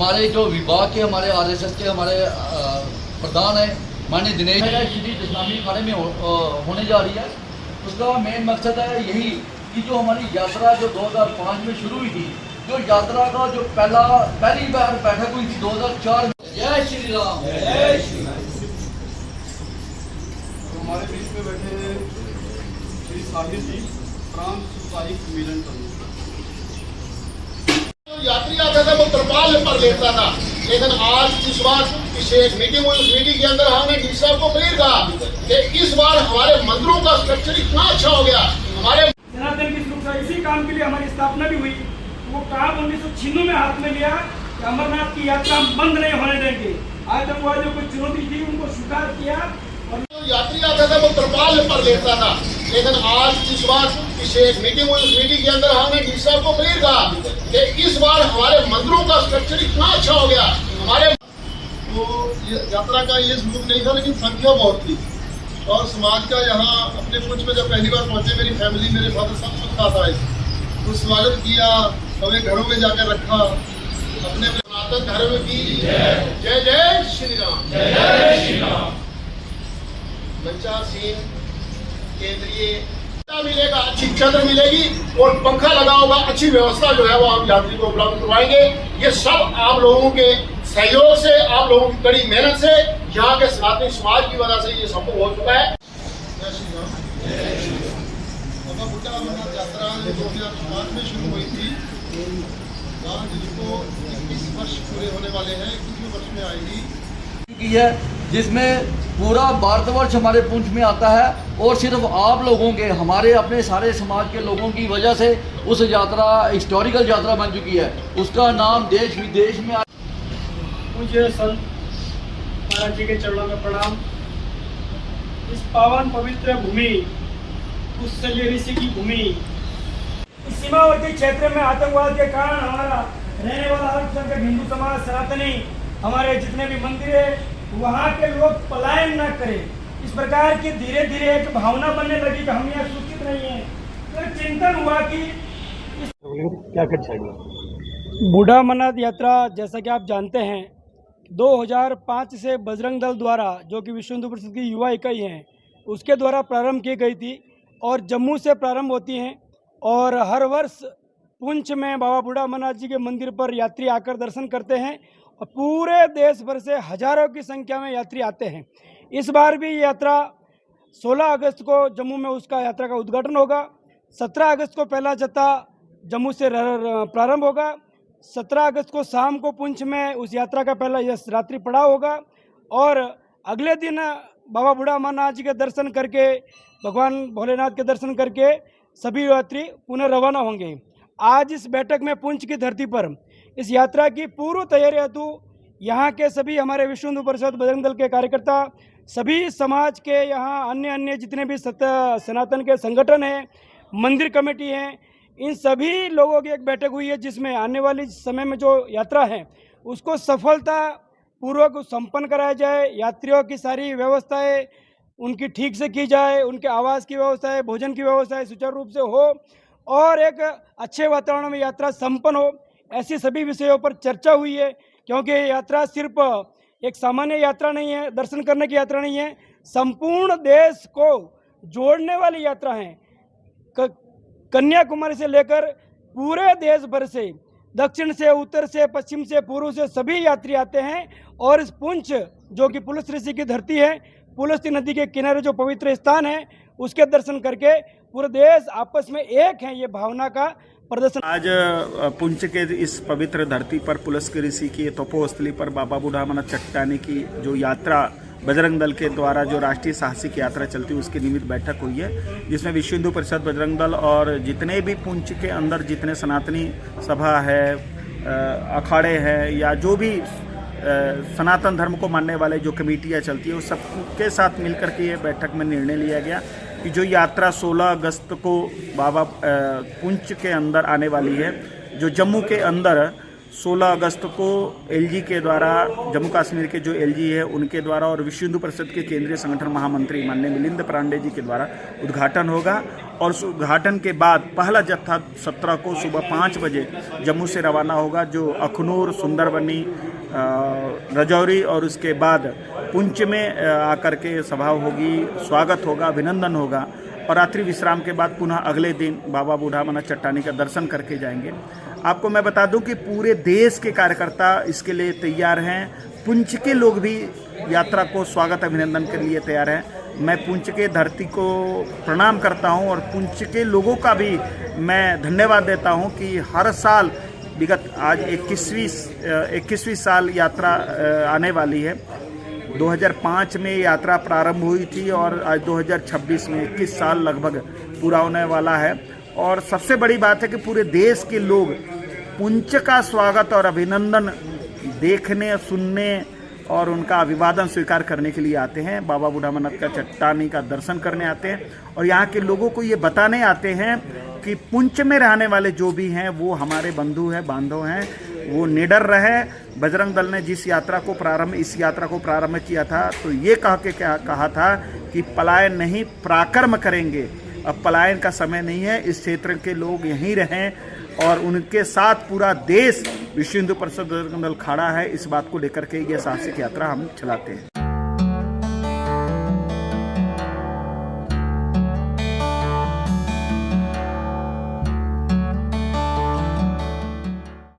हमारे जो विभाग के हमारे आरएसएस के हमारे प्रधान है माननीय दिनेश श्री इस्लामी अखाड़े में होने जा रही है। उसका मेन मकसद है यही कि जो हमारी यात्रा जो 2005 में शुरू हुई थी, जो यात्रा का जो पहली बार बैठक हुई थी 2004 में। जय श्री राम। जय श्री राम। हमारे बीच में बैठे श्री साहिब जी प्रांत सिपाही मिलन करने यात्री आता था वो तरपाल पर लेता था, लेकिन आज इस बार विशेष मीटिंग हुई। उस मीटिंग के अंदर हमने डी साहब को क्लियर कहा कि इस बार हमारे मंदिरों का स्ट्रक्चर इतना अच्छा हो गया। हमारे सनातन की सुरक्षा इसी काम के लिए हमारी स्थापना भी हुई। वो काम 1996 में हाथ में लिया कि अमरनाथ की यात्रा बंद नहीं होने देंगे। आतंकवादियों को चुनौती दी, उनको स्वीकार किया। यात्री आता था वो तरपाल पर लेता था, लेकिन आज इस बार विशेष मीटिंग हुई। उस मीटिंग के अंदर हमने डी साहब को क्लियर कहा कि इस बार हमारे मंदिरों का स्ट्रक्चर इतना अच्छा हो गया। हमारे तो यात्रा का ये स्वरूप नहीं था, लेकिन संख्या बहुत थी। और समाज का यहाँ अपने पुंछ में जब पहली बार पहुंचे, मेरी फैमिली, मेरे फादर सब साथ आए, तो स्वागत किया, हमें घरों में जाकर रखा। अपने सनातन धर्म की जय जय श्री राम। जय श्री राम। मंचासीन केंद्रीय मिलेगा, अच्छी चादर मिलेगी और पंखा लगा होगा। अच्छी व्यवस्था जो है वो आप यात्री को उपलब्ध करवाएंगे। ये सब आप लोगों के सहयोग से, आप लोगों की कड़ी मेहनत से, यहाँ के सनातनी समाज की वजह से ये संभव हो चुका है। जय श्री राम। बाबा बुड्ढा अमरनाथ यात्रा 2005 में शुरू हुई थी, आज इसको 21 वर्ष पूरे होने वाले हैं। 21वें वर्ष में आएगी की है, जिसमें पूरा भारतवर्ष हमारे पुंछ में आता है और सिर्फ आप लोगों के, हमारे अपने सारे समाज के लोगों की वजह से उस यात्रा हिस्टोरिकल यात्रा बन चुकी है। उसका नाम देश विदेश में पूज्य संत महाराज जी के चरणों में प्रणाम। इस पावन पवित्र भूमि, कुशल्य ऋषि की भूमि, इस सीमावर्ती क्षेत्र में आतंकवाद के कारण हमारा रहने वाला अल्पसंख्यक हिंदू समाज, सनातनी, हमारे जितने भी मंदिर है, वहाँ के लोग पलायन न करें। इस प्रकार की धीरे धीरे एक भावना बनने लगी कि हम यहाँ सुरक्षित नहीं है। तो चिंतन हुआ कि क्या कर चाहिए। बूढ़ा अमरनाथ यात्रा, जैसा कि आप जानते हैं, 2005 से बजरंग दल द्वारा, जो कि विश्व हिंदू परिषद की युवा इकाई है, उसके द्वारा प्रारंभ की गई थी और जम्मू से प्रारंभ होती हैं। और हर वर्ष पुंछ में बाबा बूढ़ा अमरनाथ जी के मंदिर पर यात्री आकर दर्शन करते हैं और पूरे देश भर से हजारों की संख्या में यात्री आते हैं। इस बार भी ये यात्रा 16 अगस्त को जम्मू में उसका यात्रा का उद्घाटन होगा। 17 अगस्त को पहला जत्था जम्मू से प्रारंभ होगा। 17 अगस्त को शाम को पुंछ में उस यात्रा का पहला रात्रि पड़ाव होगा और अगले दिन बाबा बूढ़ा अमरनाथ जी के दर्शन करके, भगवान भोलेनाथ के दर्शन करके सभी यात्री पुनः रवाना होंगे। आज इस बैठक में पुंछ की धरती पर इस यात्रा की पूर्व तैयारी हेतु यहाँ के सभी हमारे विश्व हिंदू परिषद बजरंग दल के कार्यकर्ता, सभी समाज के यहाँ अन्य जितने भी सनातन के संगठन हैं, मंदिर कमेटी हैं, इन सभी लोगों की एक बैठक हुई है, जिसमें आने वाली समय में जो यात्रा है उसको सफलता पूर्वक संपन्न कराया जाए। यात्रियों की सारी व्यवस्थाएं उनकी ठीक से की जाए, उनके आवास की व्यवस्थाएं, भोजन की व्यवस्थाएं सुचारू रूप से हो और एक अच्छे वातावरण में यात्रा संपन्न हो। ऐसी सभी विषयों पर चर्चा हुई है, क्योंकि ये यात्रा सिर्फ एक सामान्य यात्रा नहीं है, दर्शन करने की यात्रा नहीं है, संपूर्ण देश को जोड़ने वाली यात्रा है। कन्याकुमारी से लेकर पूरे देश भर से, दक्षिण से, उत्तर से, पश्चिम से, पूर्व से सभी यात्री आते हैं और इस पुंछ, जो कि पुलस्त्य ऋषि की धरती है, पुलस्त्य नदी के किनारे जो पवित्र स्थान है, उसके दर्शन करके पूरे देश आपस में एक है, ये भावना का प्रदर्शन। आज पुंछ के इस पवित्र धरती पर पुलस्त्य ऋषि की तपोस्थली पर बाबा बूढ़ा अमरनाथ चट्टानी की जो यात्रा बजरंग दल के द्वारा जो राष्ट्रीय साहसिक यात्रा चलती है, उसकी निमित्त बैठक हुई है, जिसमें विश्व हिंदू परिषद बजरंग दल और जितने भी पुंछ के अंदर जितने सनातनी सभा है, अखाड़े हैं, या जो भी सनातन धर्म को मानने वाले जो कमेटियाँ चलती है, उस सबके साथ मिलकर के ये बैठक में निर्णय लिया गया कि जो यात्रा 16 अगस्त को बाबा पुंछ के अंदर आने वाली है, जो जम्मू के अंदर 16 अगस्त को एलजी के द्वारा, जम्मू कश्मीर के जो एलजी है उनके द्वारा और विश्व हिंदू परिषद के केंद्रीय संगठन महामंत्री माननीय मिलिंद पांडे जी के द्वारा उद्घाटन होगा। और उस उद्घाटन के बाद पहला जत्था 17 को सुबह 5 बजे जम्मू से रवाना होगा, जो अखनूर, सुंदरबनी, रजौरी और उसके बाद पुंछ में आकर के सभा होगी, स्वागत होगा, अभिनंदन होगा और रात्रि विश्राम के बाद पुनः अगले दिन बाबा बूढ़ा मना चट्टानी का दर्शन करके जाएंगे। आपको मैं बता दूं कि पूरे देश के कार्यकर्ता इसके लिए तैयार हैं। पुंछ के लोग भी यात्रा को स्वागत अभिनंदन के लिए तैयार हैं। मैं पुंछ के धरती को प्रणाम करता हूं और पुंछ के लोगों का भी मैं धन्यवाद देता हूं कि हर साल विगत आज 21वीं साल यात्रा आने वाली है। 2005 में यात्रा प्रारंभ हुई थी और आज 2026 में 21 साल लगभग पूरा होने वाला है। और सबसे बड़ी बात है कि पूरे देश के लोग पुंछ का स्वागत और अभिनंदन देखने, सुनने और उनका अभिवादन स्वीकार करने के लिए आते हैं। बाबा बूढ़ा मन्नत का चट्टानी का दर्शन करने आते हैं और यहाँ के लोगों को ये बताने आते हैं कि पुंछ में रहने वाले जो भी हैं वो हमारे बंधु हैं, बांधव हैं, वो निडर रहे। बजरंग दल ने इस यात्रा को प्रारंभ किया था तो ये कहा था कि पलायन नहीं, पराक्रम करेंगे। अब पलायन का समय नहीं है, इस क्षेत्र के लोग यहीं रहें और उनके साथ पूरा देश विश्व हिंदू परिषद बजरंग दल खड़ा है। इस बात को लेकर के ये साहसिक यात्रा हम चलाते हैं।